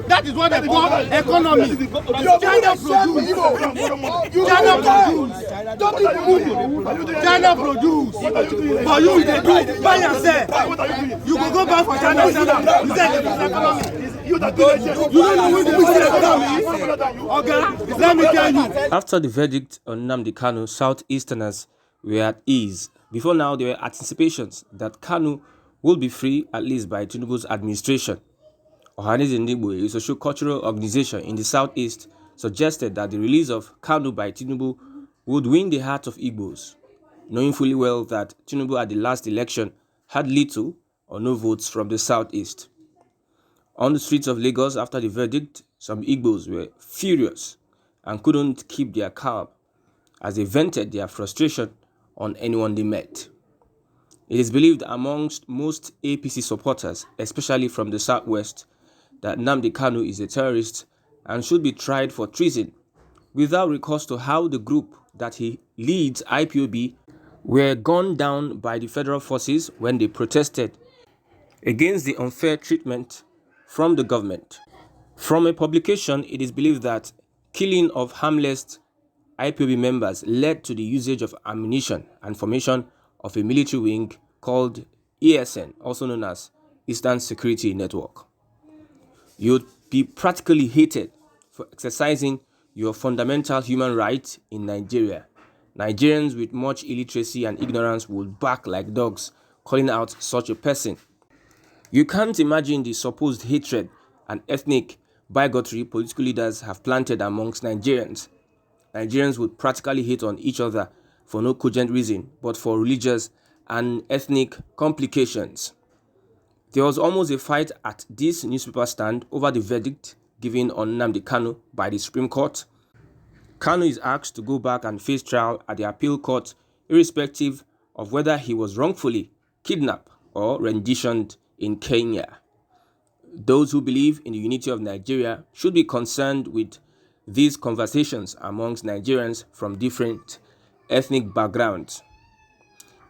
That is what they call economy. China produce. For you, they do buy and sell. You can go back for China. You say economy. You don't know who the economy. Okay, let me tell you. After the verdict on Nnamdi Kanu, Southeasterners were at ease. Before now, there were anticipations that Kanu will be free at least by Tinubu's administration. Ohanaeze Ndigbo, a socio-cultural organization in the southeast, suggested that the release of Kanu by Tinubu would win the heart of Igbos, knowing fully well that Tinubu at the last election had little or no votes from the southeast. On the streets of Lagos after the verdict, some Igbos were furious and couldn't keep their calm as they vented their frustration on anyone they met. It is believed amongst most APC supporters, especially from the southwest, that Nnamdi Kanu is a terrorist and should be tried for treason without recourse to how the group that he leads, IPOB, were gunned down by the federal forces when they protested against the unfair treatment from the government. From a publication, it is believed that killing of harmless IPOB members led to the usage of ammunition and formation of a military wing called ESN, also known as Eastern Security Network. You would be practically hated for exercising your fundamental human right in Nigeria. Nigerians with much illiteracy and ignorance would bark like dogs, calling out such a person. You can't imagine the supposed hatred and ethnic bigotry political leaders have planted amongst Nigerians. Nigerians would practically hate on each other for no cogent reason, but for religious and ethnic complications. There was almost a fight at this newspaper stand over the verdict given on Nnamdi Kanu by the Supreme Court. Kanu is asked to go back and face trial at the appeal court, irrespective of whether he was wrongfully kidnapped or renditioned in Kenya. Those who believe in the unity of Nigeria should be concerned with these conversations amongst Nigerians from different ethnic backgrounds.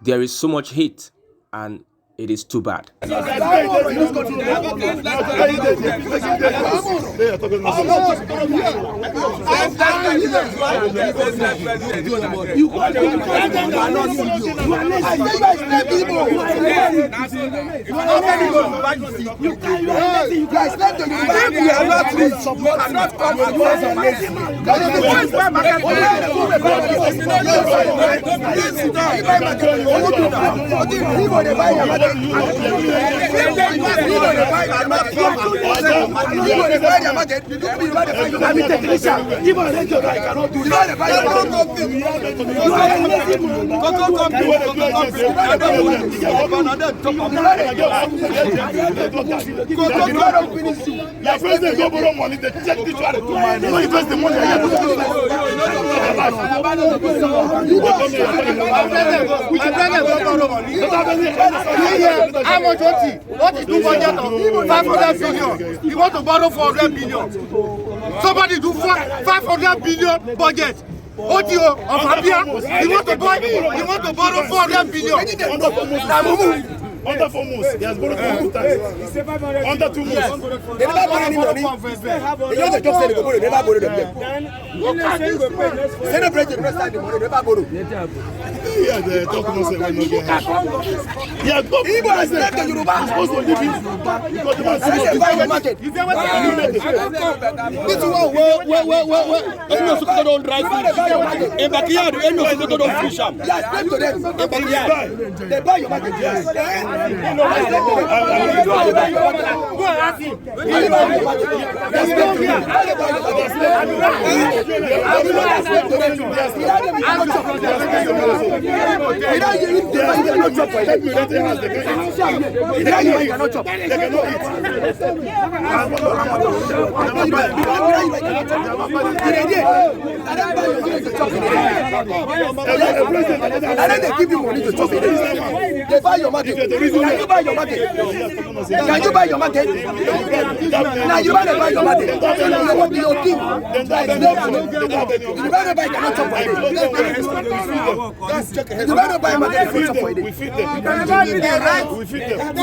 There is so much hate, and it is too bad. You can't how much what is 2 budget of 500 billion? You want to borrow 400 billion. Somebody do 500 billion budget. OTO of Abia, you want to borrow 400 billion. Under 4 months, he has borrowed 2 times. Under 2 months. They never borrow any money. They just say they go borrow, they never borrow them. Celebrate the rest of the money, they never borrow. Yeah, the talk nonsense when you get high. Yeah, talk nonsense. He's supposed to leave it because the man says buy your market. This one where any of Sokoto don't drive fish. In backyard, any of Sokoto don't fish up. Yes, explain to them. In backyard, they buy your market. Yes. Go and ask him. They give you money to chop it. They buy your market. Can you buy your market? Can you buy your market? Now you buy your market. Your team. You better buy cannot chop for it. You better buy market for chop for it. we feed them. We feed them.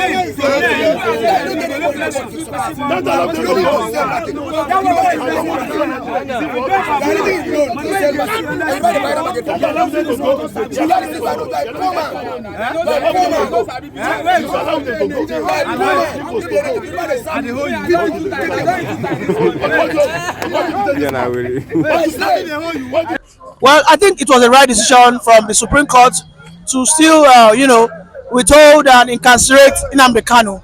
Well, I think it was the right decision from the Supreme Court to still, withhold and incarcerate Nnamdi Kanu.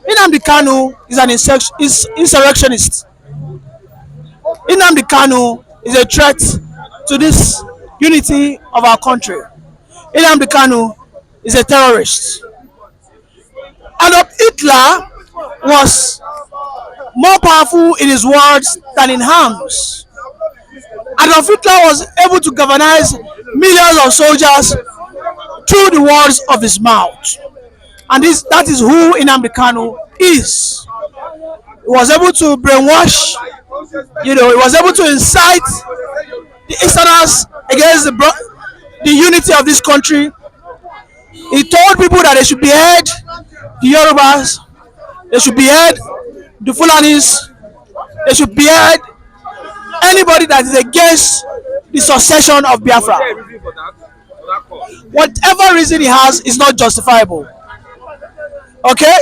Nnamdi Kanu is an insurrectionist. Nnamdi Kanu is a threat to this unity of our country. Nnamdi Kanu is a terrorist. Adolf Hitler was more powerful in his words than in arms. Adolf Hitler was able to galvanize millions of soldiers through the words of his mouth. And that is who Nnamdi Kanu is. He was able to brainwash, he was able to incite the Easterners against the unity of this country. He told people that they should behead the Yorubas, they should behead the Fulanis, they should behead anybody that is against the succession of Biafra. Whatever reason he has is not justifiable. Okay?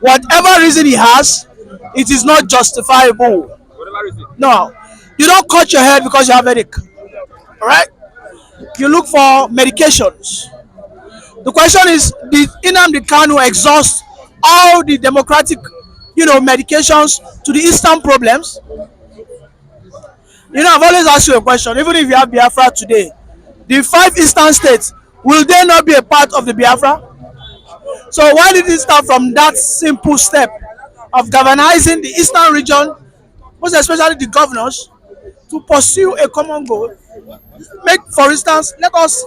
Whatever reason he has, it is not justifiable. No. You don't cut your head because you have a headache. Alright? You look for medications. The question is, did Nnamdi Kanu exhaust all the democratic, medications to the Eastern problems? I've always asked you a question. Even if you have Biafra today, the 5 Eastern states, will they not be a part of the Biafra? So why did it start from that simple step of galvanizing the Eastern region, most especially the governors, to pursue a common goal? For instance, let us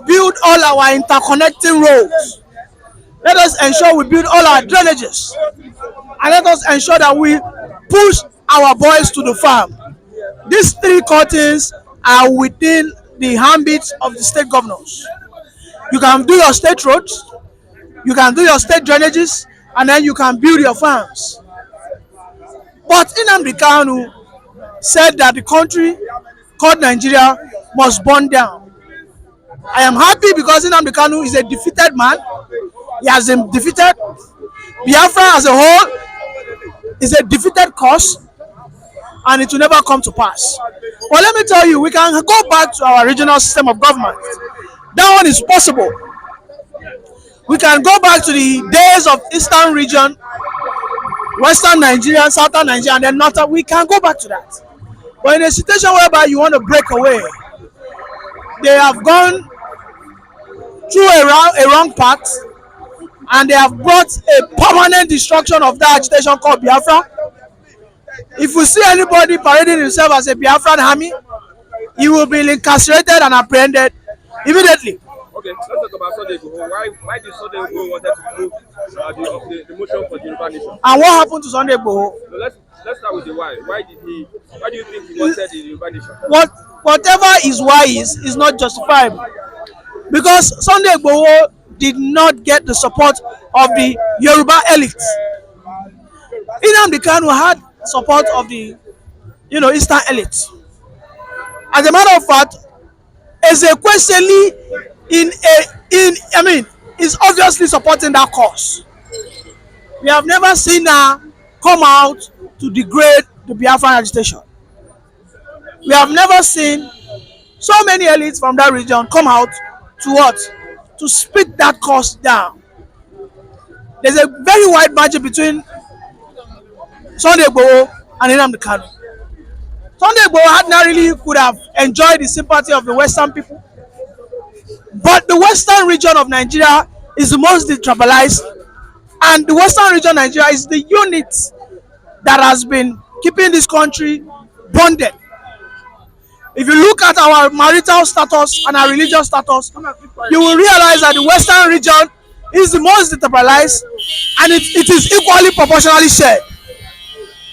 build all our interconnecting roads. Let us ensure we build all our drainages. And let us ensure that we push our boys to the farm. These 3 cuttings are within the ambit of the state governors. You can do your state roads, you can do your state drainages, and then you can build your farms. But Nnamdi Kanu said that the country called Nigeria must burn down. I am happy because Nnamdi Kanu is a defeated man. He has been defeated. Biafra as a whole is a defeated cause, and it will never come to pass. But let me tell you, we can go back to our regional system of government. That one is possible. We can go back to the days of Eastern region, Western Nigeria, Southern Nigeria, and then Northern. We can go back to that. But in a situation whereby you want to break away, they have gone through a wrong path, and they have brought a permanent destruction of that agitation called Biafra. If we see anybody parading himself as a Biafran army, he will be incarcerated and apprehended immediately. Okay, let's talk about Sunday Igboho. Why did Sunday Igboho wanted to move the motion for the Yoruba nation? And what happened to Sunday Igboho? So let's start with the why. Why do you think he wanted the Yoruba nation? Whatever his why is not justifiable. Because Sunday Igboho did not get the support of the Yoruba elite. Nnamdi Kanu had support of the Eastern elite. As a matter of fact, Ezekwesili is obviously supporting that cause. We have never seen her come out to degrade the Biafran agitation. We have never seen so many elites from that region come out to what? To speak that cause down. There's a very wide margin between Sunday Igboho and Nnamdi Kanu. Sunday Igboho ordinarily could have enjoyed the sympathy of the Western people, but the Western region of Nigeria is the most detribalized, and the Western region of Nigeria is the unit that has been keeping this country bonded. If you look at our marital status and our religious status, you will realize that the Western region is the most detribalized, and it is equally proportionally shared.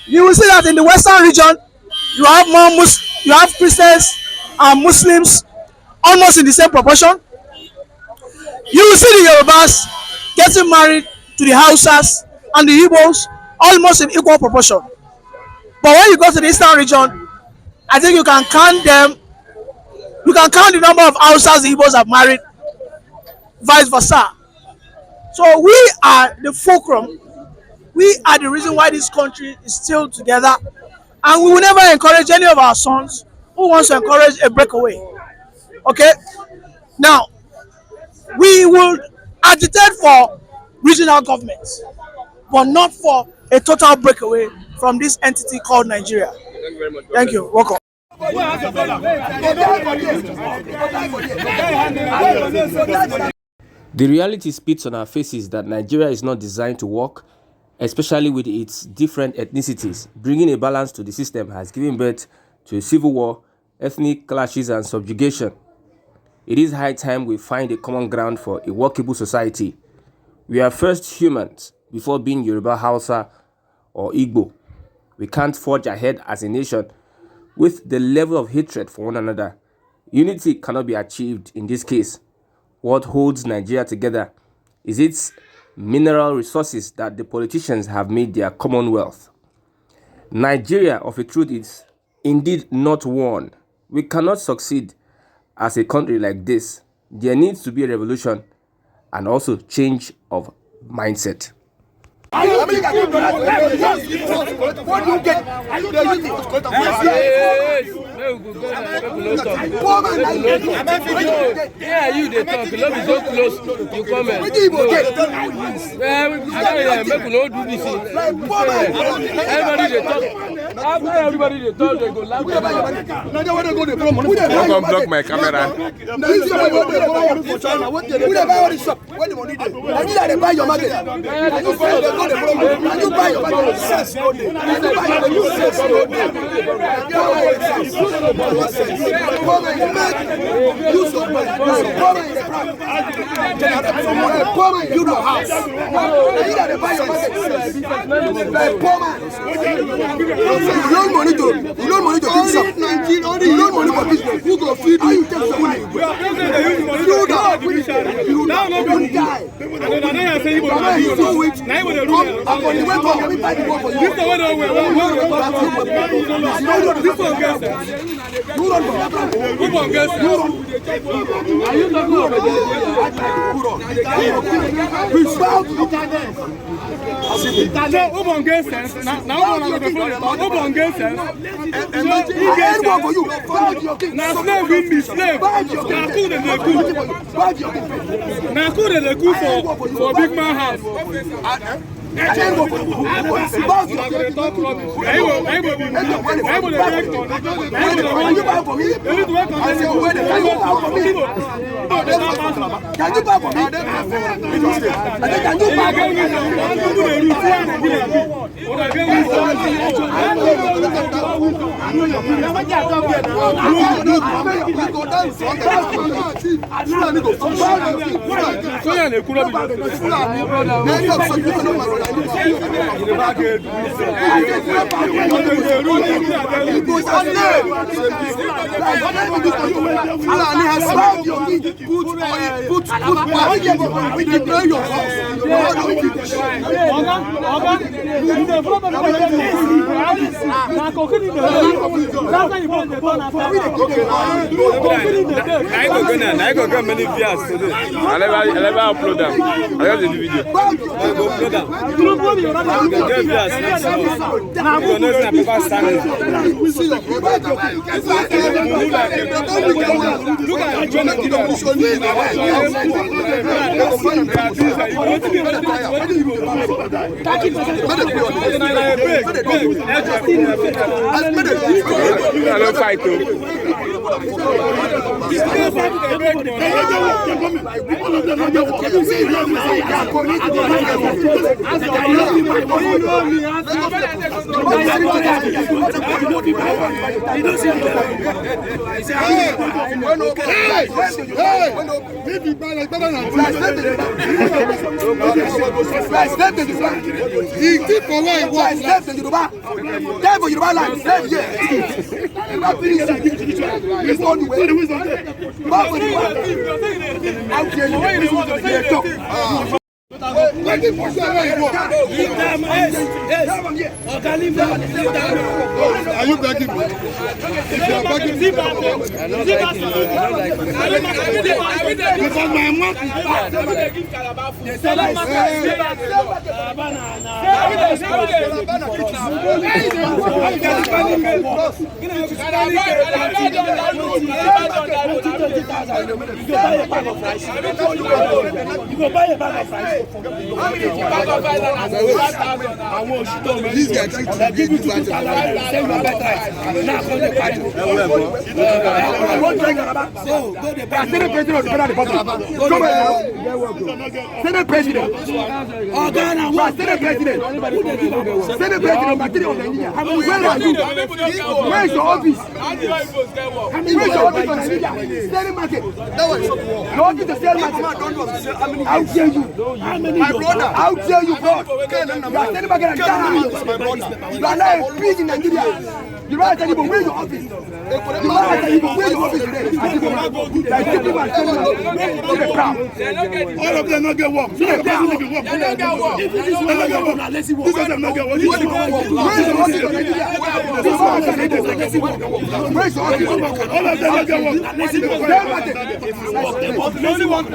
You will see that in the Western region, you have Christians and Muslims almost in the same proportion. You will see the Yorubas getting married to the Hausas and the Igbos almost in equal proportion. But when you go to the Eastern region, I think you can count them. You can count the number of Hausas the Igbos have married, vice versa. So we are the fulcrum. We are the reason why this country is still together, and we will never encourage any of our sons who wants to encourage a breakaway. Okay? Now, we will agitate for regional governments, but not for a total breakaway from this entity called Nigeria. Thank you very much. Thank you. Welcome. The reality spits on our faces that Nigeria is not designed to work, especially with its different ethnicities. Bringing a balance to the system has given birth to a civil war, ethnic clashes, and subjugation. It is high time we find a common ground for a workable society. We are first humans before being Yoruba, Hausa, or Igbo. We can't forge ahead as a nation with the level of hatred for one another. Unity cannot be achieved in this case. What holds Nigeria together is its mineral resources that the politicians have made their commonwealth. Nigeria, of a truth, is indeed not one. We cannot succeed as a country like this. There needs to be a revolution and also change of mindset. What do you get? Yeah, you they talk. Love is so close. You come and make we don't do this. Everybody they talk. After everybody they talk, they go laugh. Don't come block my camera. Buy your market. You buy your money. You know house. You buy your market. You loan money to keep shop. You loan money for business. Who go feed you? You die. I'm on the way home. Let me buy the boat for you. You for big man house. I go get many views today. I never upload them. I just do the video. I go upload them. Get views next month. You know, people standing. Look at Are you begging me? If you are begging me, Senate President, where are you? Where is your office? Where is your office on Nigeria? Selling market. Your office is selling market. How dare you? My brother. How dare you, bro? You are selling market and die. You are not a pig in Nigeria. You don't tell people where your office. You don't tell people where your office today. All of them not get work. They don't get work. They don't get work. If this is not get work, let's see work. This is not get work. Where is your office in Nigeria? Where is your office? All of them not get work. Let's see work.